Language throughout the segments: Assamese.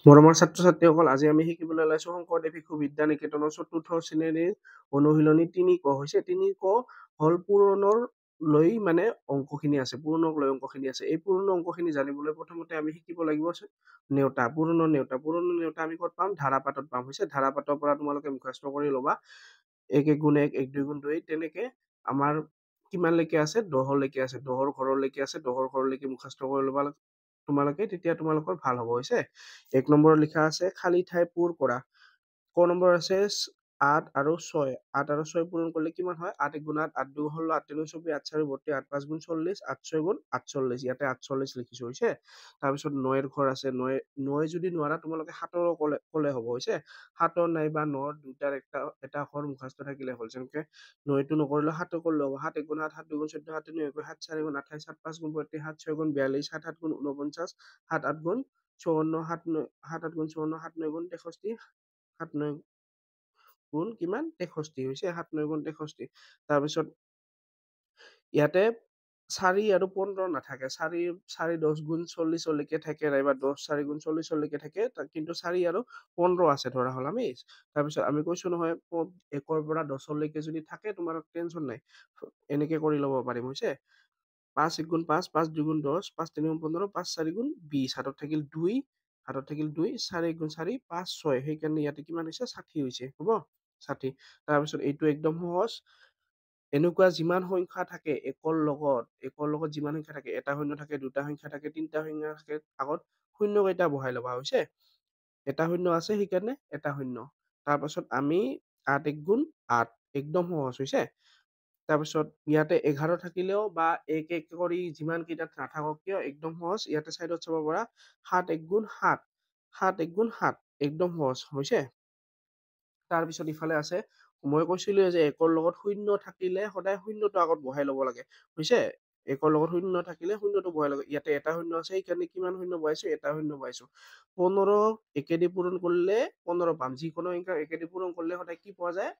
মৰমৰ ছাত্ৰ-ছাত্ৰীসকল, আজি আমি শিকিবলৈ ওলাইছো শংকৰদেৱ শিশু বিদ্যা নিকেতনৰ ৪ৰ্থ শ্ৰেণীৰ অনুশীলনী ৩ক হৈছে ৩ক হল পূৰণৰ লৈ মানে অংকখিনি আছে, পূৰণক লৈ অংকখিনি আছে। এই পূৰ্ণ অংকখিনি জানিবলৈ প্ৰথমতে আমি শিকিব লাগিব নেওতা, পূৰণৰ নেওতা। পূৰণৰ নেওতা আমি ক'ত পাম? ধাৰাপাতত পাম। হৈছে ধাৰাপাতৰ পৰা তোমালোকে মুখস্থ কৰি ল'বা। ১ × ১ = ১, ২ × ২ তেনেকে আমাৰ কিমানলৈকে আছে? ১০লৈকে আছে। ১০ৰ ঘৰলৈকে আছে। ১০ৰ ঘৰলৈকে মুখস্থ কৰি ল'বা তোমালোকে, তেতিয়া তোমালোকৰ ভাল হ'ব। হৈছে ১ নম্বৰত লিখা আছে খালী ঠাই পূৰ কৰা। ক নম্বৰ আছে ৮ আৰু ৬। ৮ আৰু ৬ পূৰণ কৰিলে কিমান হয়? ৮ × ৮ = ৮, ২ × ১৬ = ৮, ৩ × ২ = ৪২, ৮ × ৫ = ৪০, ৮ × ৬ = ৪৮। ইয়াতে ৪৮ লিখিছো। হৈছে তাৰপিছত ৯ৰ ঘৰ আছে। ৯ যদি নোৱাৰা তোমালোকে ৭ৰ কলে হ'ব। হৈছে ৭ৰ নাইবা ৯ৰ দুটাৰ এটা ঘৰ মুখস্থ থাকিলে হ'ল। যেনেকে ৯টো নকৰিলে ৭ কৰিলে হ'ব। ৭ × ১ = ৭, ৭ × ২ = ১৪, ৭ × ৩ = ৭, ৪ × ২ = ২৮, ৭ × ৫ = ৩৫, ৭ × ৬ = ৪২, ৭ × ৭ = ৪৯, ৭ × ৮ = ৫৪, ৭ × ৯ = ৫৪, ৭ × ৫ = ৬৩, ৭ × ৯ গুণ কিমান? ৬৩। হৈছে ৭ × ৯ = ৬৩। তাৰপিছত ইয়াতে ৪ আৰু ১৫ নাথাকে। ৪ 10 গুণ ৪০ লৈকে থাকে, নাইবা ১০ 4 গুণ ৪০ লৈকে থাকে, কিন্তু ৪ আৰু ১৫ আছে ধৰা হ'ল আমি। তাৰপিছত আমি কৈছো নহয় ১ৰ পৰা ১০ লৈকে যদি থাকে তোমাৰ টেনচন নাই, এনেকে কৰি ল'ব পাৰিম। হৈছে ৫ × ১ = ৫, ৫ 2 × ১০, ৫ ৩ × ১৫, ৫ ৪ × ২০, হাতত থাকিল ২, ৪ ৪ × ৪ = ৫ ৬। সেইকাৰণে ইয়াতে কিমান হৈছে? ৬০ হৈছে। হ'ব ৬০। তাৰপিছত এইটো একদম সহজ। এনেকুৱা যিমান সংখ্যা থাকে একৰ লগত যিমান সংখ্যা থাকে, এটা শূন্য থাকে, দুটা সংখ্যা থাকে, তিনিটা সংখ্যা থাকে, আগত শূন্য কেইটা বহাই ল'বা। হৈছে এটা শূন্য আছে সেইকাৰণে এটা শূন্য। তাৰপাছত আমি ৮ × ১ = ৮, একদম সহজ। হৈছে তাৰপিছত ইয়াতে ১১ থাকিলেও বা ১ ১ কৰি যিমান কেইটাত নাথাকক কিয় একদম সহজ। ইয়াতে চাইডত চাব পাৰা ৭ × ১ = ৭, ৭ × ১ = ৭, একদম সহজ। হৈছে তাৰপিছত ইফালে আছে, মই কৈছিলো যে ১ৰ লগত শূন্য থাকিলে সদায় শূন্যটো আগত বহাই ল'ব লাগে। হৈছে ১ৰ লগত শূন্য থাকিলে শূন্যটো বহাই ল'ব। ইয়াতে এটা শূন্য আছে সেইকাৰণে কিমান শূন্য বহাইছো? এটা শূন্য বহাইছো। ১৫ একেদি পূৰণ কৰিলে ১৫ পাম। যিকোনো সংখ্যা একেদি পূৰণ কৰিলে সদায় কি পোৱা যায়?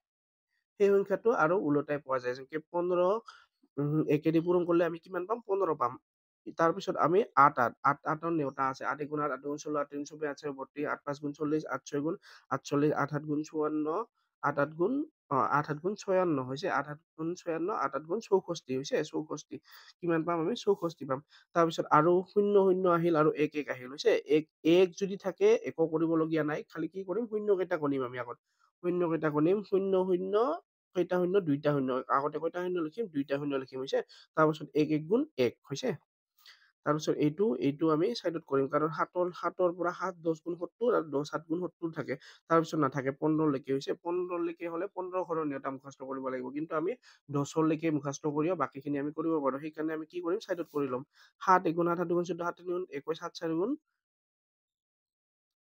সেই সংখ্যাটো আৰু ওলোটাই পোৱা যায়। যেনেকে ১৫ একেদি পূৰণ কৰিলে আমি কিমান পাম? ১৫ পাম। তাৰপিছত আমি ৮ 8ৰ নেওতা আছে। ৮ × ১ = ৮, ২ × ১৬ = ৮, ৩ × ৪ = ৪২, ৮ × ৫ = ৪০, ৮ × ৬ = ৪৮, ৮ ৭ × ৫৪, ৮ ৮ × ৫৬। হৈছে ৮ ৮ × ৫৬, ৮ ৮ × ৬৪। হৈছে ৬৪। কিমান পাম আমি? ৬৪ পাম। তাৰপিছত আৰু ০ আহিল আৰু ১ ১ আহিল। হৈছে ১ যদি থাকে একো কৰিবলগীয়া নাই, খালি কি কৰিম? শূন্য কেইটা গণিম আমি আগত। শূন্য কেইটা গণিম ০ ০ কেইটা শূন্য? দুইটা শূন্য। আগতে কেইটা শূন্য লিখিম? দুইটা শূন্য লিখিম। হৈছে তাৰপিছত ১ ১ × ১। হৈছে তাৰপিছত এইটো আমি চাইডত কৰিম, কাৰণ ৭ৰ পৰা ৭ 10 × ৭০ আৰু ১০ ৭ × ৭০ থাকে। তাৰপিছত নাথাকে ১৫লৈকে। হৈছে ১৫লৈকে হ'লে ১৫ ঘৰৰ নেওতা মুখস্থ কৰিব লাগিব, কিন্তু আমি ১০লৈকে মুখস্থ কৰিও বাকীখিনি আমি কৰিব পাৰো। সেইকাৰণে আমি কি কৰিম? চাইডত কৰি ল'ম। ৭ ১ × ৮, ৭ ২ × ১৪, ৭ ৩ × ২১, ৭ ৪ × ২৮,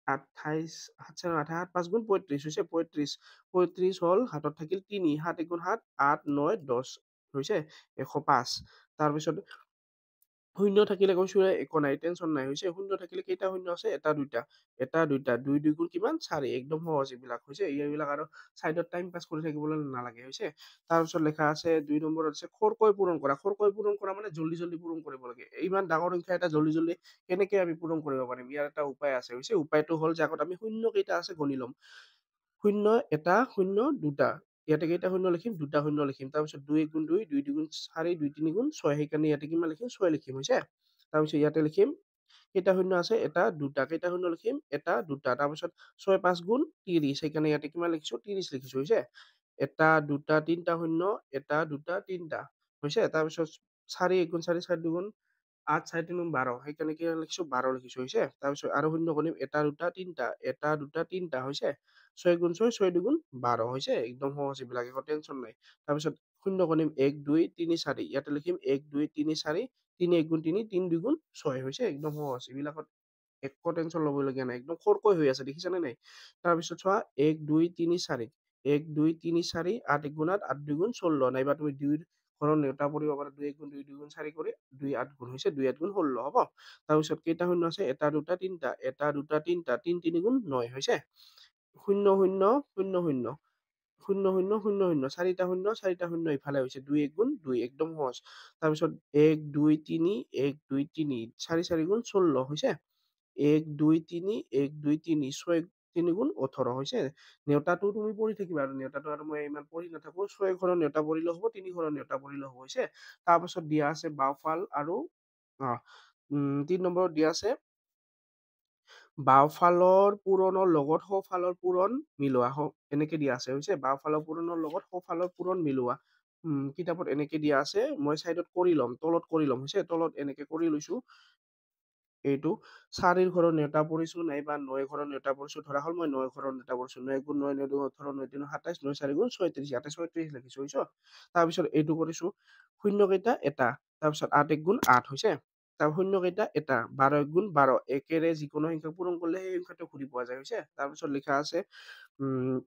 ৭ ৪ × ২৮, ৭ ৫ × ৩৫। হৈছে ৩৫ হ'ল, হাতত থাকিল ৩, ৭ ১ × ৭ ৮ ৯ ১০। হৈছে ১০৫। তাৰপিছত শূন্য থাকিলে কৈছো একো নাই, টেনচন নাই। হৈছে শূন্য থাকিলে কেইটা শূন্য আছে? এটা দুইটা, এটা দুইটা, ২ ২ গুণ কিমান? ৪। একদম সহজ এইবিলাক। হৈছে এইবিলাক আৰু চাইডত টাইম পাছ কৰি থাকিবলৈ নালাগে। হৈছে তাৰপিছত লেখা আছে ২ নম্বৰত আছে খৰকৈ পূৰণ কৰা। খৰকৈ পূৰণ কৰা মানে জল্দি জল্দি পূৰণ কৰিব লাগে। ইমান ডাঙৰ সংখ্যা এটা জল্দি জল্দি কেনেকে আমি পূৰণ কৰিব পাৰিম? ইয়াৰ এটা উপায় আছে। হৈছে উপায়টো হ'ল যে আগত আমি শূন্য কেইটা আছে গণি ল'ম। ০ এটা ০ দুটা। ইয়াতে কেইটা শূন্য লিখিম? দুটা শূন্য লিখিম। তাৰপিছত ২ ১ × ২, ২ ২ × ৪, ২ ৩ × ৬। সেইকাৰণে ইয়াতে কিমান লিখিম? ৬ লিখিম। হৈছে তাৰপিছত ইয়াতে লিখিম কেইটা শূন্য আছে? এটা দুটা। কেইটা শূন্য লিখিম? এটা দুটা। তাৰপিছত ৬ ৫ × ৩০। সেইকাৰণে ইয়াতে কিমান লিখিছো? ৩০ লিখিছো। হৈছে এটা দুটা তিনিটা শূন্য, এটা দুটা তিনিটা। হৈছে তাৰপিছত ৪ ১ × ৪, ৪ ২ × ৮, ৪ ৩ × ১২। সেইকাৰণে কি লিখিছো? ১২ লিখিছো। হৈছে তাৰপিছত আৰু শূন্য গণিম, এটা দুটা তিনিটা, এটা দুটা তিনিটা। হৈছে ৬ × ৬, ৬ ২ × ১২। হৈছে একদম সহজ এইবিলাক, একো টেনচন নাই। তাৰপিছত শূন্য গণিম ১ ২ ৩ ৪। ইয়াতে লিখিম ১ ২ ৩ ৪, ৩ ১ × ৩, ৩ ২ × ৬। হৈছে একদম সহজ। এইবিলাকত একো টেনচন ল'বলগীয়া নাই, একদম খৰকৈ হৈ আছে। দেখিছানে নাই? তাৰপিছত চোৱা ১ ২ ৩ ৪, ১ ২ ৩ ৪, ৮ ১ × ৮, ৮ ২ × ১৬। নাইবা তুমি ২ৰ ঘৰৰ নেওতা পৰিব পাৰা। ২ ১ × ২, ২ × ৪ কৰি ২ ৮ গুণ। হৈছে ২ ৮ × ১৬। হ'ব তাৰপিছত কেইটা শূন্য আছে? এটা দুটা তিনিটা, এটা দুটা তিনিটা, ৩ ৩ × ৯। হৈছে ০ ০ ০ ০ শূন্য শূন্য শূন্য শূন্য, চাৰিটা শূন্য ইফালে হৈছে ২ ১ গুণ ২। একদম সহজ। তাৰপিছত ১ ২ ৩, ১ ২ ৩, ৪ ৪ × ১৬। হৈছে 1 2 3 1 2 3 6 3 গুণ 18 হৈছে। নেওতাটো তুমি পঢ়ি থাকিবা আৰু নেওতাটো আৰু মই ইমান পঢ়ি নাথাকো। 6 ঘৰৰ নেওতা পৰিলেও হ'ব, 3 ঘৰৰ নেওতা পৰিলেও হ'ব হৈছে। তাৰপাছত দিয়া আছে বাওঁফাল আৰু 3 নম্বৰত দিয়া আছে বাওঁফালৰ পূৰণৰ লগত সোঁফালৰ পূৰণ মিলোৱা। এনেকে দিয়া আছে হৈছে। বাওঁফালৰ পূৰণৰ লগত সোঁফালৰ পূৰণ মিলোৱা। কিতাপত এনেকে দিয়া আছে। মই চাইডত কৰি ল'ম, তলত কৰি ল'ম হৈছে। তলত এনেকে কৰি লৈছো। এইটো 4 ঘৰৰ নেওতা পৰিছো নাইবা 9 ঘৰৰ নেওতা পৰিছো। ধৰা হ'ল মই 9 ঘৰৰ নেওতা পৰিছো। 9 গুণ 9 9 2 18 9 3 27 9 4 গুণ 36 ইয়াতে 36 লিখিছো হৈছে। তাৰপিছত এইটো কৰিছো শূন্য কেইটা এটা, তাৰপিছত 8 1 গুণ 8 হৈছে। তাৰ শূন্য কেইটা এটা, 12 1 গুণ 12 একেৰে যিকোনো সংখ্যা পূৰণ কৰিলে সেই সংখ্যাটো ঘূৰি পোৱা যায় হৈছে। তাৰপিছত লিখা আছে উম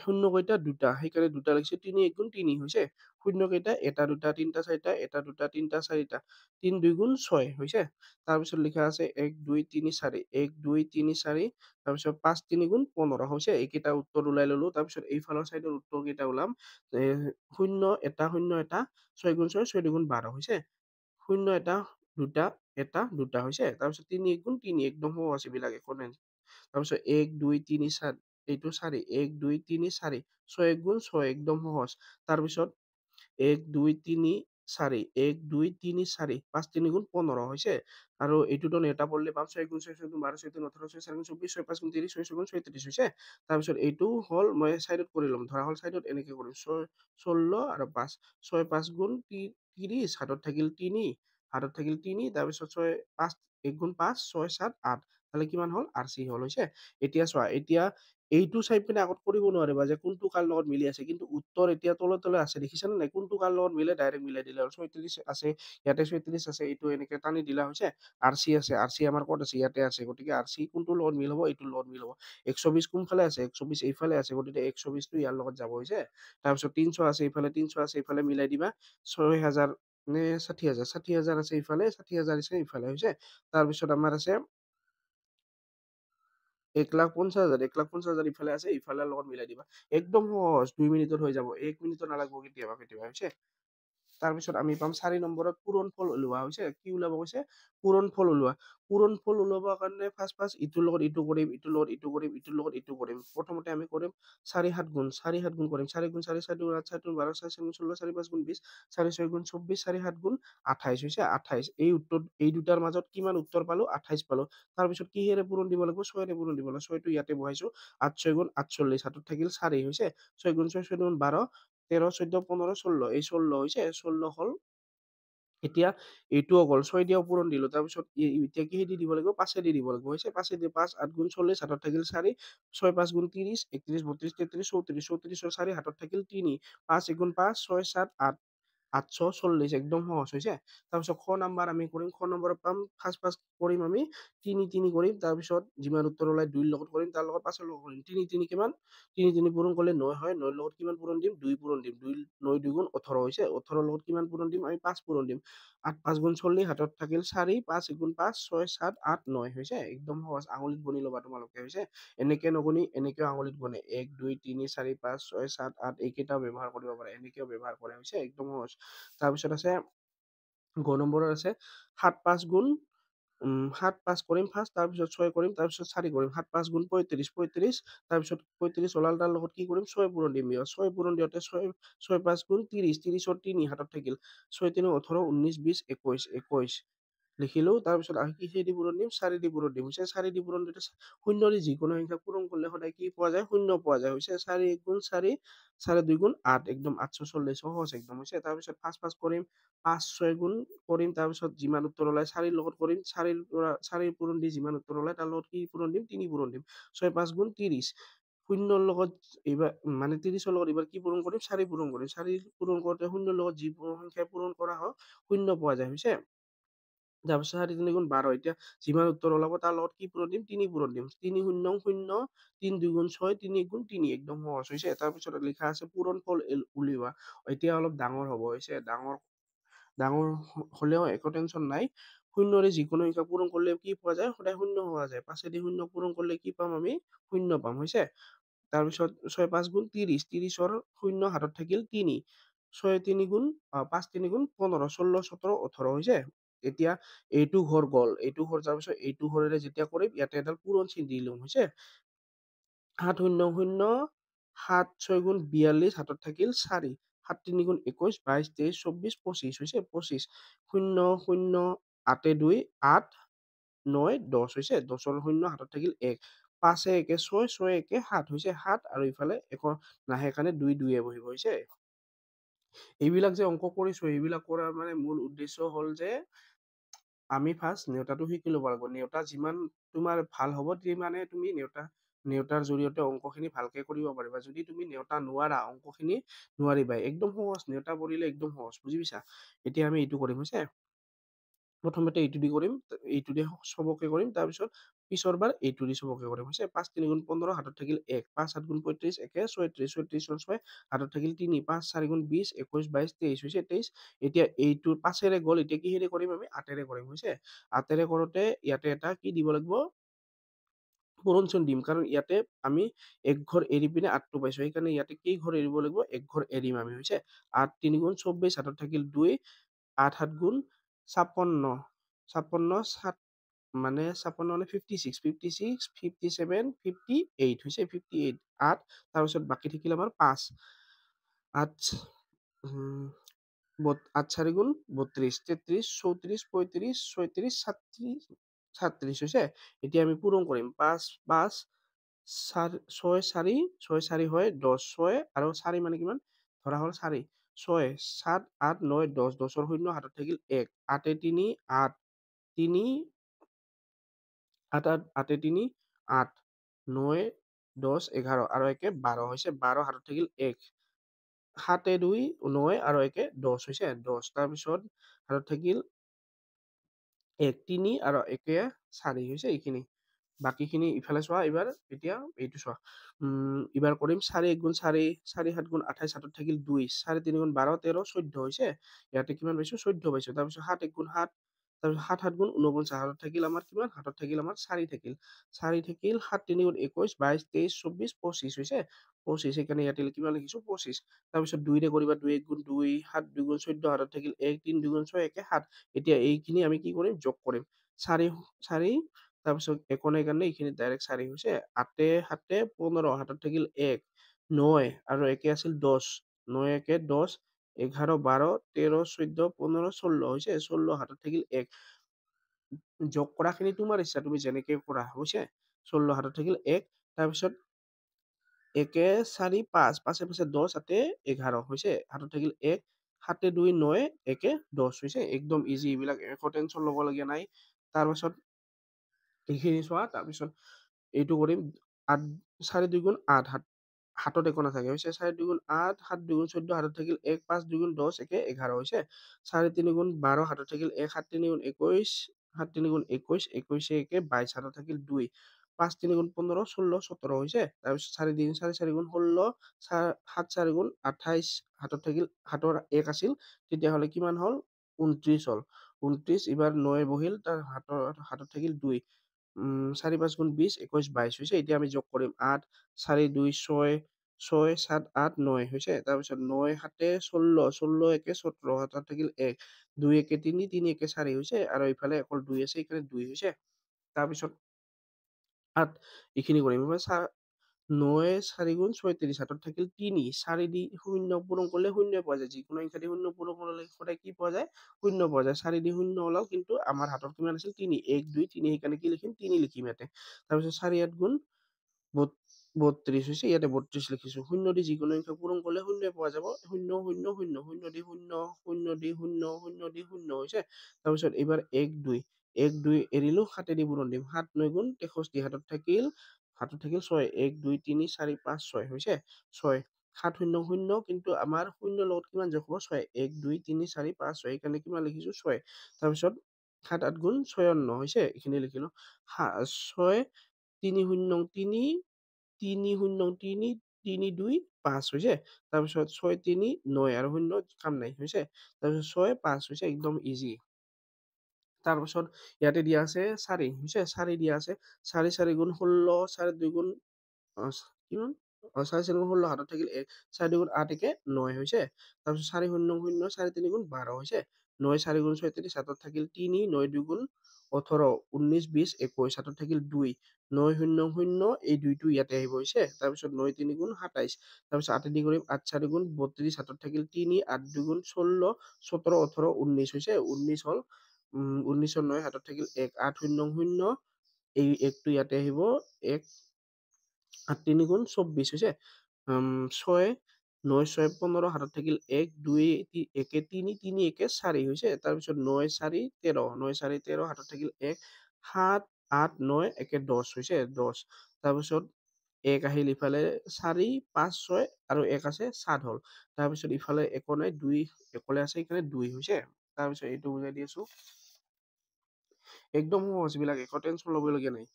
শূন্য কেইটা দুটা, সেইকাৰণে দুটা লিখিছো। 3 1 গুণ 3 হৈছে। শূন্য কেইটা এটা দুটা তিনটা চাৰিটা, এটা দুটা তিনটা চাৰিটা, 3 2 গুণ 6 হৈছে। তাৰপিছত লিখা আছে 1 2 3 4 1 2 3 4, তাৰপিছত 5 3 গুণ 15 হৈছে। এইকেইটা উত্তৰ ওলাই ললো। তাৰপিছত এইফালৰ চাইডৰ উত্তৰ কেইটা ওলাম। 0 এটা 0 এটা 6 গুণ 6 6 2 গুণ 12 হৈছে। 0 এটা দুটা এটা দুটা হৈছে। তাৰপিছত 3 1 গুণ 3 একদম সহজ এইবিলাক একো নাই। তাৰপিছত 1 2 3 4 এইটো 4 1 2 3 4 6 1 গুণ 6 একদম সহজ। তাৰপিছত 1 2 3 4 1 2 3 4 5 3 গুণ 15 হৈছে। আৰু এইটোতো নেওতা পৰিলে পাম 6 গুণ 6 6 গুণ 12 6 3 18 6 4 গুণ 24 6 5 গুণ 30 6 6 গুণ 36 হৈছে। তাৰপিছত এইটো হ'ল মই চাইডত কৰি ল'ম। ধৰা হ'ল চাইডত এনেকে কৰিম 16 আৰু 5 6 5 গুণ 30 হাতত থাকিল 3 হাতত থাকিল 3 তাৰপিছত 6 5 1 গুণ 5 6 7 8 তাহলে কিমান হ'ল RC হ'ল হৈছে। এতিয়া চোৱা এতিয়া এইটো চাই পিনে আগত কৰিব নোৱাৰিবা যে কোনটো কাৰ লগত মিলি আছে, কিন্তু উত্তৰ এতিয়া তলে তলে আছে দেখিছানে নাই? কোনটো কাৰ লগত মিলে ডাইৰেক্ট মিলাই দিলে হ'ল। 36 আছে ইয়াতে 36 আছে, এইটো এনেকে টানি দিলা হৈছে। RC আছে, RC আমাৰ ক'ত আছে? ইয়াতে আছে। গতিকে RC কোনটোৰ লগত মিল হ'ব? এইটোৰ লগত মিল হ'ব। 120 কোনফালে আছে? 120 এইফালে আছে, গতিকে 120 টো ইয়াৰ লগত যাব হৈছে। তাৰপিছত 300 আছে এইফালে, 300 আছে এইফালে, মিলাই দিবা 6000 নে 60000 60000 আছে ইফালে, 60000 আছে ইফালে হৈছে। তাৰপিছত আমাৰ আছে 1,50,000 1,50,000 ইফালে আছে, ইফালে লগত মিলাই দিবা। একদম সহজ, 2 মিনিটত হৈ যাব। 1 মিনিটত নালাগিব কেতিয়াবা কেতিয়াবা হৈছে। তাৰপিছত আমি পাম 4 নম্বৰত পূৰণফল ওলোৱা হৈছে। কি ওলাব কৈছে? পূৰণফল ওলোৱা। পূৰণফল ওলাবৰ কাৰণে ফাৰ্ষ্ট ইটোৰ লগত ইটো কৰিম, ইটোৰ লগত ইটো কৰিম, ইটোৰ লগত ইটো কৰিম। প্ৰথমতে আমি কৰিম 4 7 গুণ, 4 7 গুণ কৰিম। 4 গুণ 4 4 2 8 4 2 12 4 4 গুণ 16 4 5 গুণ 20 4 6 গুণ 24 4 7 গুণ 28 হৈছে। 28 এই উত্তৰ এই দুটাৰ মাজত কিমান উত্তৰ পালো? 28 পালো। তাৰপিছত কিহেৰে পূৰণ দিব লাগিব? 6 ৰে পূৰণ দিব লাগিব। 6 টো ইয়াতে বহাইছো। 8 6 গুণ 48 হাতত থাকিল 4 হৈছে। 6 গুণ 6 6 গুণ 12 13 14 15 16 এই 16 হৈছে। 16 হ'ল। এতিয়া এইটোও গ'ল 6 দিয়েও পূৰণ দিলো। তাৰপিছত এতিয়া কিহেদি দিব লাগিব? 5 দি দিব লাগিব হৈছে। 5 দি 5 8 গুণ 40 হাতত থাকিল 4 6 5 গুণ 30 31 32 33 34 34 4 হাতত থাকিল 3 5 গুণ 5 6 7 8 840 একদম সহজ হৈছে। তাৰপিছত খ নাম্বাৰ আমি কৰিম। খ নম্বৰত পাম ফাৰ্ষ্ট কৰিম আমি 3 3 কৰিম। তাৰপিছত যিমান উত্তৰ ওলাই 2 ৰ লগত কৰিম, তাৰ লগত 5 ৰ লগত কৰিম। 3 3 কিমান? 3 3 পূৰণ কৰিলে 9 হয়। 9 ৰ লগত কিমান পূৰণ দিম? 2 পূৰণ দিম। 2 9 2 গুণ 18 হৈছে। 18 ৰ লগত কিমান পূৰণ দিম? আমি 5 পূৰণ দিম। 8 5 গুণ 40 হাতত থাকিল 4 5 গুণ 5 6 7 8 9 হৈছে। একদম সহজ, আঙুলিত গণি ল'বা তোমালোকে হৈছে। এনেকে নগণি এনেকেও আঙুলিত গণে 1 2 3 4 5 6 7 8 এইকেইটাও ব্যৱহাৰ কৰিব পাৰে, এনেকেও ব্যৱহাৰ কৰে হৈছে। একদম সহজ। তাৰপিছত আছে গ নম্বৰত আছে 7 5 গুণ 7 5 কৰিম ফাৰ্ষ্ট, তাৰপিছত 6 কৰিম, তাৰপিছত 4 কৰিম। 7 5 গুণ 35 35 তাৰপিছত 35 ওলাল, তাৰ লগত কি কৰিম? 6 পূৰণ দিম। 6 পূৰণ দিওঁতে 6 5 গুণ 30 30 ৰ 3 হাতত থাকিল 6 3 18 19 20 21 21 লিখিলো। তাৰপিছত কিহেদি পূৰণ দিম? 4 দি পূৰণ দিম হৈছে। 4 দি পূৰণ দিওঁতে শূন্যৰে যিকোনো সংখ্যা পূৰণ কৰিলে সদায় কি পোৱা যায়? শূন্য পোৱা যায় হৈছে। 4 1 গুণ 4 4 2 গুণ 8 একদম 840 সহজ একদম হৈছে। তাৰপিছত 5 5 কৰিম, 5 6 গুণ কৰিম, তাৰপিছত যিমান উত্তৰ ওলাই 4 ৰ লগত কৰিম। 4 ৰ পৰা 4 পূৰণ দি যিমান উত্তৰ ওলাই তাৰ লগত কি পূৰণ দিম? 3 পূৰণ দিম। 6 5 গুণ 30 শূন্যৰ লগত এইবাৰ মানে 30ৰ লগত এইবাৰ কি পূৰণ কৰিম? 4 পূৰণ কৰিম। 4 পূৰণ কৰোঁতে শূন্যৰ লগত যি সংখ্যা পূৰণ কৰা হয় শূন্য পোৱা যায় হৈছে। তাৰপিছত 4 3 গুণ 12 এতিয়া যিমান উত্তৰ ওলাব তাৰ লগত কি পূৰণ দিম? 3 পূৰণ দিম। 3 0 0 3 2 গুণ 6 3 1 গুণ 3 একদম সহজ হৈছে। তাৰপিছত লিখা আছে পূৰণফল উলিওৱা। এতিয়া অলপ ডাঙৰ হ'ব হৈছে। ডাঙৰ হ'লেও একো টেনচন নাই। শূন্যৰে যিকোনো সংখ্যা পূৰণ কৰিলে কি পোৱা যায়? সদায় শূন্য পোৱা যায়। 5 দি শূন্য পূৰণ কৰিলে কি পাম আমি? শূন্য পাম হৈছে। তাৰপিছত 6 5 গুণ 30 30ৰ শূন্য হাতত থাকিল 3 6 3 গুণ 5 3 গুণ 15 16 17 18 হৈছে। এতিয়া এইটো ঘৰ গ'ল, এইটো ঘৰ যোৱাৰ পিছত এইটো ঘৰেৰে যেতিয়া কৰিম ইয়াতে এডাল পূৰণ চিন দি লম হৈছে। 7 শূন্য শূন্য 7 6 গুণ 42 হাতত থাকিল 4, 7 3 গুণ 21 22 23 24 25 হৈছে 25, 0 0 8 2 8 9 10 হৈছে 10ৰ 0 হাতত থাকিল 1, 5 1 6 6 1 7 হৈছে 7 আৰু ইফালে একো নাহে কাৰণে 2 2 বহিব হৈছে। এইবিলাক যে অংক কৰিছো এইবিলাক কৰাৰ মানে মূল উদ্দেশ্য হ'ল যে আমি ফাৰ্ষ্ট নেওতাটো শিকি ল'ব লাগিব। নেওতা যিমান তোমাৰ ভাল হ'ব তিমানে তুমি নেওতাৰ জৰিয়তে অংকখিনি ভালকে কৰিব পাৰিবা। যদি তুমি নেওতা নোৱাৰা অংকখিনি নোৱাৰিবা। একদম সহজ, নেওতা পৰিলে একদম সহজ, বুজি পাইছা? এতিয়া আমি এইটো কৰিম হৈছে। প্ৰথমতে এইটো দি কৰিম, এইটো দি চবকে কৰিম, তাৰপিছত পিছৰ বাৰ এইটো দি চবকে কৰিম হৈছে। 5 3 গুণ 15 হাতত থাকিল 1, 5 7 গুণ 35 1 36 36 6 হাতত থাকিল 3, 5 4 গুণ 20 21 22 23 হৈছে 23। এতিয়া এইটো 5এৰে গ'ল, এতিয়া কিহেৰে কৰিম আমি 8এৰে কৰিম হৈছে। 8এৰে কৰোতে ইয়াতে এটা কি দিব লাগিব, পূৰণ চিন দিম, কাৰণ ইয়াতে আমি এক ঘৰ এৰি পিনে 8টো পাইছো, সেইকাৰণে ইয়াতে কেই ঘৰ এৰিব লাগিব, এক ঘৰ এৰিম আমি হৈছে। 8 3 গুণ 24 হাতত থাকিল 2, 8 7 গুণ 56 56 7 মানে 56 মানে 56 56 57 58 হৈছে 58 8, তাৰপিছত বাকী থাকিল আমাৰ 5, 8 8 4 গুণ 32 33 34 35 36 37 37 হৈছে। এতিয়া আমি পূৰণ কৰিম, 5 5 6 4 6 4 হয় 10, 6 আৰু 4 মানে কিমান ধৰা হ'ল 4, 6 7 8 9 10 10ৰ 0 হাতত থাকিল 1, 8 3 8 3 8 8 3 8 9 10 11 আৰু 1 12 হৈছে 12 হাতত থাকিল 1, 7 2 9 আৰু 1 10 হৈছে 10, তাৰপিছত হাতত থাকিল 1 3 আৰু 1 4 হৈছে এইখিনি। বাকীখিনি ইফালে চোৱা এইবাৰ, এতিয়া এইটো চোৱা। এইবাৰ কৰিম 4 1 গুণ 4 4 7 গুণ 28 হাতত থাকিল 2, 4 3 গুণ 12 13 14 হৈছে। ইয়াতে কিমান পাইছো 14 পাইছো। তাৰপিছত 7 1 গুণ 7, তাৰপিছত 7 7 গুণ 49 হাতত থাকিল আমাৰ কিমান, হাতত থাকিল আমাৰ 4 থাকিল 4 থাকিল 7 3 গুণ 21 22 23 24 25 হৈছে 25, সেইকাৰণে ইয়াতে কিমান লিখিছো 25। তাৰপিছত 2ৰে কৰিবা, 2 1 গুণ 2 7 2 গুণ 14 হাতত থাকিল 1 3 2 গুণ 6 1 7। এতিয়া এইখিনি আমি কি কৰিম, যোগ কৰিম 4 4, তাৰপিছত 1 নাই কাৰণে এইখিনি ডাইৰেক্ট 4 হৈছে। 8 7 15 হাতত থাকিল 1 9 আৰু 1 আছিল 10, 9 1 10 11 12 13 14 15 16 হৈছে 16 হাতত থাকিল 1। যোগ কৰাখিনি তোমাৰ ইচ্ছা, তুমি যেনেকে কৰা হৈছে। 16 হাতত থাকিল 1, তাৰপিছত 1 4 5 5 5 10 7 11 হৈছে, হাতত থাকিল 1 7 2 9 1 10 হৈছে। একদম ইজি, এইবিলাক একো টেনচন ল'ব লগীয়া নাই। তাৰপাছত এইখিনি চোৱা, তাৰপিছত এইটো কৰিম 8 4 2 গুণ 8 হাতত একো নাথাকে হৈছে। 4 2 গুণ 8 7 2 গুণ 14 হাতত থাকিল 1 5 2 গুণ 10 1 11 হৈছে। 4 3 গুণ 12 হাতত থাকিল 1 7 3 গুণ 21 7 3 গুণ 21 21 1 22 হাতত থাকিল 2 5 3 গুণ 15 16 17 হৈছে। তাৰপিছত 4 3 4 4 গুণ 16 7 4 গুণ 28 হাতত থাকিল, হাতৰ 1 আছিল, তেতিয়াহ'লে কিমান হ'ল 29 হ'ল। 29 এইবাৰ 9 বহিল, তাৰ হাতত থাকিল 2, 4 5 গুণ 20 21 22 হৈছে। এতিয়া আমি যোগ কৰিম 8 4 2 6 6 7 8 9 হৈছে। তাৰপিছত 9 7 16 16 1 17 হাতত থাকিল 1 2 1 3 3 1 4 হৈছে, আৰু ইফালে অকল 2 আছে, এইকাৰণে 2 হৈছে। তাৰপিছত 8 এইখিনি কৰিম। 9 4 গুণ 36 হাতত থাকিল 3, 4 দি 0 পূৰণ কৰিলে 0 পোৱা যায়। যিকোনো সংখ্যা দি 0 পূৰণ কৰিলে সদায় কি পোৱা যায়, 0 পোৱা যায়। 4 দি 0 ওলাল, কিন্তু আমাৰ হাতত কিমান আছিল 3, 1 2 3, সেইকাৰণে কি লিখিম 3 লিখিম ইয়াতে। তাৰপিছত 4 8 গুণ 32 হৈছে, ইয়াতে 32 লিখিছো। 0 দি যিকোনো সংখ্যা পূৰণ কৰিলে 0 পোৱা যাব। 0 0 0 0 দি 0 0 দি 0 0 দি 0 হৈছে। তাৰপিছত এইবাৰ 1 2 1 2 এৰিলো, 7 দি পূৰণ দিম। 7 9 গুণ 63 হাতত থাকিল 6 1 2 3 4 5 6 হৈছে 6 7 0 0, কিন্তু আমাৰ 0 লগত কিমান যোগ হ'ব 6 1 2 3 4 5 6, সেইকাৰণে কিমান লিখিছো 6। তাৰপিছত 7 8 গুণ 56 হৈছে, এইখিনি লিখিলো। 6 3 0 3 3 0 3 3 2 5 হৈছে। তাৰপিছত 6 3 9 আৰু 0 কাম নাই হৈছে। তাৰপিছত 6 5 হৈছে, একদম ইজি। তাৰপাছত ইয়াতে দিয়া আছে 4 হৈছে, 4 দিয়া আছে। 4 4 গুণ 16 4 2 গুণ কিমান 4 4 গুণ 16 হাতত থাকিল 1 4 2 গুণ 8 1 9 হৈছে। তাৰপিছত 4 0 0 4 3 গুণ 12 হৈছে। 9 4 গুণ 36 হাতত থাকিল 3 9 2 গুণ 18 19 20 21 হাতত থাকিল 2 9 0 0 এই 2টো ইয়াতে আহিব হৈছে তাৰপিছত 9 3 গুণ 27 তাৰপিছত 8 দি কৰিম 8 4 গুণ 32 হাতত থাকিল 3 8 2 গুণ 16 17 18 19 হৈছে 19 হল 19 9 হাতত থাকিল 1 8 0 0 এই 1টো ইয়াতে আহিব 1 8 3 গুণ 24 হৈছে 6 9 6 15 হাতত থাকিল 1 2 1 3 3 1 4 হৈছে তাৰপিছত 9 4 13 9 4 13 হাতত থাকিল 1 7 8 9 1 10 হৈছে 10 তাৰপিছত 1 আহিল ইফালে 4 5 6 আৰু 1 আছে 7 হল তাৰপিছত ইফালে একো নাই 2 একলে আছে এইখানে 2 হৈছে তাৰপিছত এইটো বুজাই দি আছো একদম সহজ বিলাক একো টেনচন লবলগীয়া নাই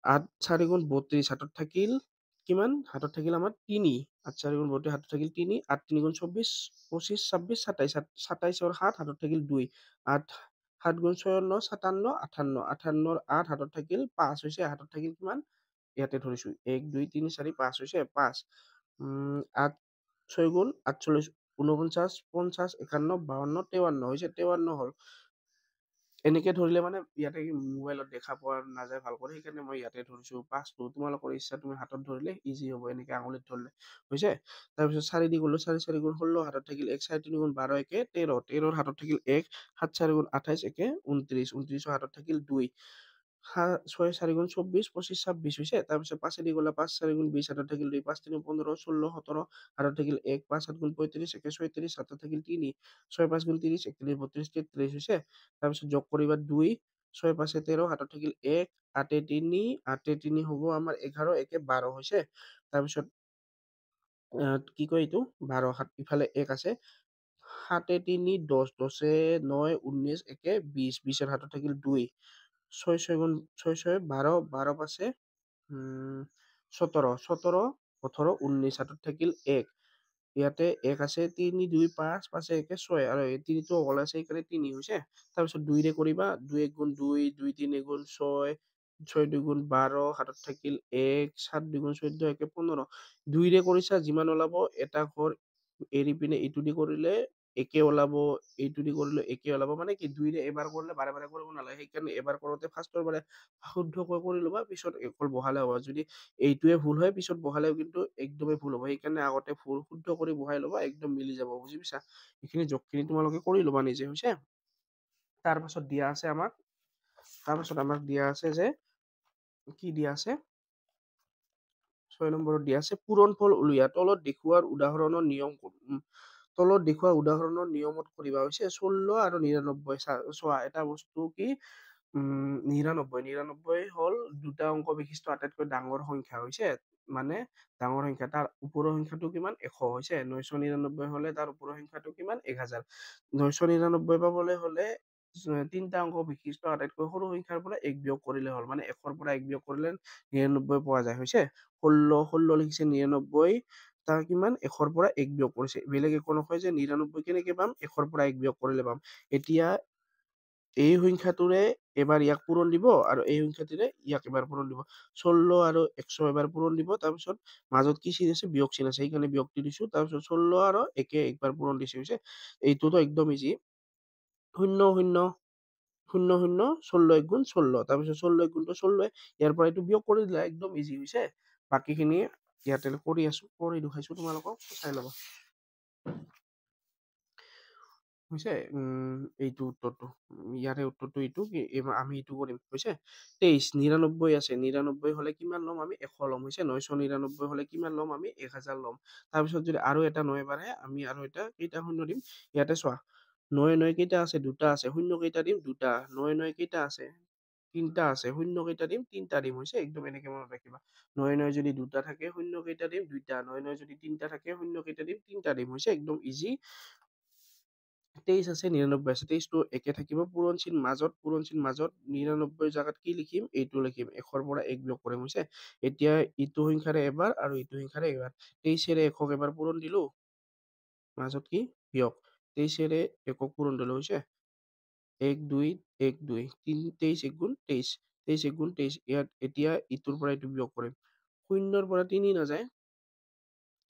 8 4 গুণ 32 হাতত থাকিল কিমান হাতত থাকিল আমাৰ 3 8 4 গুণ 32 হাতত থাকিল 3 8 3 গুণ 24 25 26 27 27 और 7 হাতত থাকিল 2 8 7 গুণ 6 9 57 58 58 8 হাতত থাকিল 5 হৈছে হাতত থাকিল কিমান ইয়াতে ধৰিছো 1 2 3 4 5 হৈছে 5 8 6 গুণ 48 49 50 51 52 53 হৈছে 53 হল এনেকে ধৰিলে মানে ইয়াতে মোবাইলত দেখা পোৱা নাযায় ভাল কৰি সেইকাৰণে মই ইয়াতে ধৰিছো 5টো তোমালোকৰ ইচ্ছা তুমি হাতত ধৰিলে ইজি হ'ব এনেকে আঙুলিত ধৰিলে হৈছে তাৰপিছত 4 দি গলো 4 4 গুণ 16 হাতত থাকিল 1 4 3 গুণ 12 1 13 13 হাতত থাকিল 1 7 4 গুণ 28 1 29 29 হাতত থাকিল 2 6 4 গুণ 24 25 26 হৈছে তাৰপিছত 5 দি গলা 5 4 গুণ 20 হাতত থাকিল 2 5 3 15 16 17 হাতত থাকিল 1 5 7 গুণ 35 1 36 হাতত থাকিল 3 6 5 গুণ 30 31 32 33 হৈছে তাৰপিছত যোগ কৰিবা 2 6 5 13 হাতত থাকিল 1 8 3 8 3 হ'ব আমাৰ 11 1 12 হৈছে তাৰপিছত কি কয় এইটো 12 হাত ইফালে 1 আছে 7 3 10 10 9 19 1 20 20 এর হাতত থাকিল 2 6 6 গুণ 6 6 12 12 পাশে 17 17 18 19 হাতত থাকিল 1 ইয়াতে 1 আছে 3 2 5 5 1 6 আৰু এই 3 টো অকল আছে এইকাৰণে 3 হৈছে তাৰপিছত 2 ৰে কৰিবা 2 1 গুণ 2 2 3 গুণ 6 6 2 গুণ 12 হাতত থাকিল 1 7 2 গুণ 14 1 15 2 ৰে কৰিছা যিমান ওলাব এটা ঘৰ এৰি পিনে ইটো দি কৰিলে একে ওলাব এইটো দি কৰিলে একে ওলাব মানে কি 2 ৰে এবাৰ কৰিলে বাৰে বাৰে কৰিব নালাগে সেইকাৰণে এবাৰ কৰোতে ফাৰ্ষ্টৰ বাৰে শুদ্ধকৈ কৰি ল'বা পিছত অকল বহালে হ'ব যদি এইটোৱে ভুল হয় পিছত বহালেও কিন্তু একদমেই ভুল হ'ব সেইকাৰণে আগতে ভুল শুদ্ধ কৰি বহাই ল'বা একদম মিলি যাব বুজি পাইছা এইখিনি জোখখিনি তোমালোকে কৰি ল'বা নিজে হৈছে তাৰ পাছত দিয়া আছে আমাক দিয়া আছে যে কি দিয়া আছে 6 নম্বৰত দিয়া আছে পূৰণফল উলিওৱা তলত দেখুওৱাৰ উদাহৰণৰ নিয়ম তলত দেখুওৱা উদাহৰণৰ নিয়মত কৰিবা হৈছে 16 আৰু 99 চোৱা এটা বস্তু কি 99 হল দুটা অংক বিশিষ্ট আটাইতকৈ ডাঙৰ সংখ্যা হৈছে মানে ডাঙৰ সংখ্যা তাৰ ওপৰৰ সংখ্যাটো কিমান 100 হৈছে 999 হলে তাৰ ওপৰৰ সংখ্যাটো কিমান 1000 999 পাবলৈ হলে তিনটা অংক বিশিষ্ট আটাইতকৈ সৰু সংখ্যাৰ পৰা 1 বিয়োগ কৰিলে হ'ল মানে 1 ৰ পৰা 1 বিয়োগ কৰিলে 99 পোৱা যায় হৈছে 16 লিখিছে 99 তাৰ কিমান 1 ৰ পৰা 1 বিয়োগ কৰিছে বেলেগ একো নকয় যে 99 কেনেকে পাম 1 ৰ পৰা 1 বিয়োগ কৰিলে পাম এতিয়া এই সংখ্যাটোৰে এবাৰ ইয়াক পূৰণ দিব আৰু এই সংখ্যাটোৰে ইয়াক এবাৰ পূৰণ দিব 16 আৰু 100 এবাৰ পূৰণ দিব তাৰপিছত মাজত কি চিন আছে বিয়োগ চিন আছে সেইকাৰণে বিয়োগটি দিছো তাৰপিছত 16 আৰু 1 একবাৰ পূৰণ দিছে হৈছে এইটোতো একদম ইজি 0 0 0 0 16 1 গুণ 16 তাৰপিছত 16 1 গুণটো 16 ইয়াৰ পৰা এইটো বিয়োগ কৰি দিলা একদম ইজি হৈছে বাকিখিনি ইয়াতে কৰি আছো কৰি দেখাইছো তোমালোকক চাই ল'বা হৈছে এইটো উত্তৰটো ইয়াৰে উত্তৰটো এইটো আমি এইটো কৰিম হৈছে 23 99 আছে 99 হলে কিমান ল'ম আমি 100 ল'ম হৈছে 999 হলে কিমান ল'ম আমি 1000 ল'ম তাৰপিছত যদি আৰু এটা 9 বাঢ়ে আমি আৰু এটা কেইটা শূন্য দিম ইয়াতে চোৱা 9 9 কেইটা আছে দুটা আছে শূন্য কেইটা দিম দুটা 9 9 কেইটা আছে তিনটা আছে শূন্য কেইটা দিম তিনটা দিম হৈছে একদম এনেকে মনত ৰাখিবা 9 9 যদি দুটা থাকে শূন্য কেইটা দিম দুইটা 9 9 যদি তিনটা থাকে শূন্য কেইটা দিম তিনটা দিম হৈছে একদম ইজি 23 আছে 99 আছে 23 টো একে থাকিব পূৰণ চিন মাজত 99 জাগাত কি লিখিম এইটো লিখিম 1 ৰ পৰা 1 বিয়োগ কৰিম হৈছে এতিয়া ইটো সংখ্যাৰে এবাৰ আৰু ইটো সংখ্যাৰে এবাৰ 23 ৰে 1 এবাৰ পূৰণ দিলো মাজত কি বিয়োগ 23 ৰে 1 পূৰণ দিলো হৈছে 1 2 1 2 23 1 গুণ 23 23 1 গুণ 23 ইয়াত এতিয়া ইটোৰ পৰা এইটো বিয়োগ কৰিম শূন্যৰ পৰা 3 নাযায়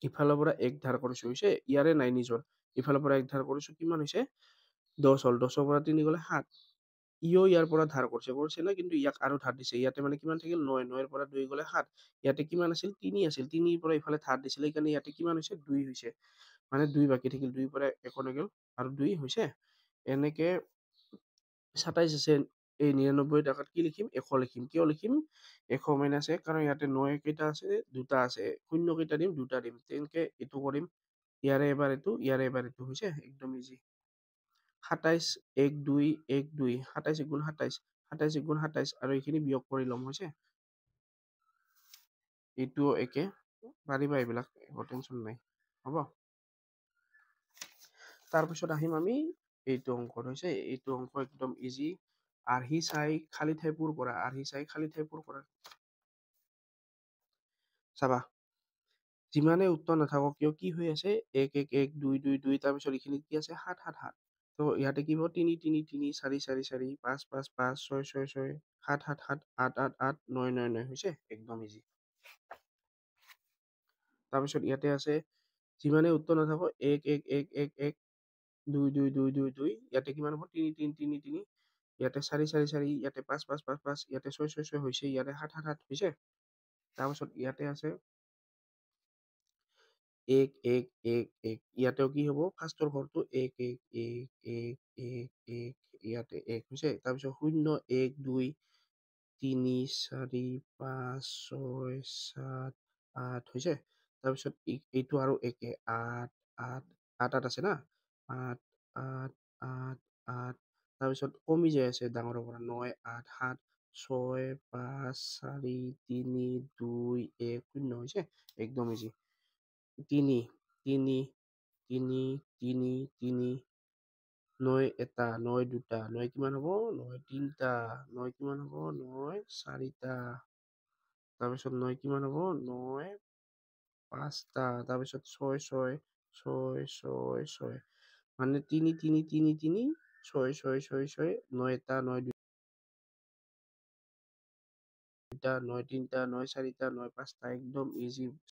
ইফালৰ পৰা 1 ধাৰ কৰিছো হৈছে ইয়াৰে নাই নিজৰ ইফালৰ পৰা 1 ধাৰ কৰিছো কিমান হৈছে 10 হ'ল, 10ৰ পৰা 3 গ'লে 7। ইও ইয়াৰ পৰা ধাৰ কৰিছে না, কিন্তু ইয়াক আৰু ধাৰ দিছে। ইয়াতে মানে কিমান থাকিল 9, 9ৰ পৰা 2 গ'লে 7। ইয়াতে কিমান আছিল 3 আছিল, 3ৰ পৰা ইফালে ধাৰ দিছিলে, সেইকাৰণে ইয়াতে কিমান হৈছে 2 হৈছে। মানে 2 বাকী থাকিল, 2ৰ পৰা 1 গ'ল আৰু 2 হৈছে। এনেকে 27 আছে, এই 99 টকাত কি লিখিম 100 লিখিম। কিয় লিখিম 100 মাইনাছ 1, কাৰণ ইয়াতে 9 কেইটা আছে 2টা আছে, 0 কেইটা দিম 2টা দিম, তেনেকে এইটো কৰিম। ইয়াৰে এবাৰ এইটো, ইয়াৰে এবাৰ এইটো হৈছে একদম ইজি। 27 1 2 1 2, 27 গুণ 27, 27 গুণ 27 আৰু এইখিনি বিয়োগ কৰি ল'ম হৈছে। এইটোও একে, পাৰিবা এইবিলাক, একো টেনচন নাই, হ'ব। তাৰপিছত আহিম আমি এইটো অংকত হৈছে, এইটো অংক একদম ইজি। আৰ্হি চাই খালী ঠাই পূৰ কৰা, আৰ্হি চাই খালী ঠাই পূৰ কৰা। চাবা, যিমানে উত্তৰ নাথাকক কিয় কি হৈ আছে 1 1 1 2 2 2, তাৰপিছত এইখিনিত কি আছে 7 7 7। তো ইয়াতে কি হ'ব 3 3 3 4 4 4 5 5 5 6 6 6 7 7 7 8 8 8 9 9 9 হৈছে একদম ইজি। তাৰপিছত ইয়াতে আছে যিমানে উত্তৰ নাথাকক 1 1 1 1 1 2 2 2 2 2, ইয়াতে কিমান হ'ব 3 3 3 3, ইয়াতে 4 4 4, ইয়াতে 5 5 5 5, ইয়াতে 6 6 6 হৈছে, ইয়াতে 7 7 7 হৈছে। তাৰপিছত ইয়াতে আছে 1 1 1 1, ইয়াতেও কি হ'ব ফাৰ্ষ্টৰ ঘৰটো 1 1 1 1 1 1, ইয়াতে 1 হৈছে। তাৰপিছত 0 1 2 3 4 5 6 7 8 হৈছে। তাৰপিছত এইটো আৰু একে 8 8 8 8 আছে না, 8 8 8 8, তাৰপিছত কমি যাই আছে ডাঙৰৰ পৰা 9 8 7 6 5 4 3 2 1 0 হৈছে একদম ইজি। 3 3 3 3 3, 9 এটা 9 দুটা, 9 কিমান হ'ব 9 তিনিটা, 9 কিমান হ'ব 9 চাৰিটা, তাৰপিছত 9 কিমান হ'ব 9 পাঁচটা, তাৰপিছত 6 6 6 6 6, মানে 3 3 3 3 6 6 6 6, 9 এটা 9 দুটা 9 তিনিটা 9 চাৰিটা 9 পাঁচটা, একদম ইজি।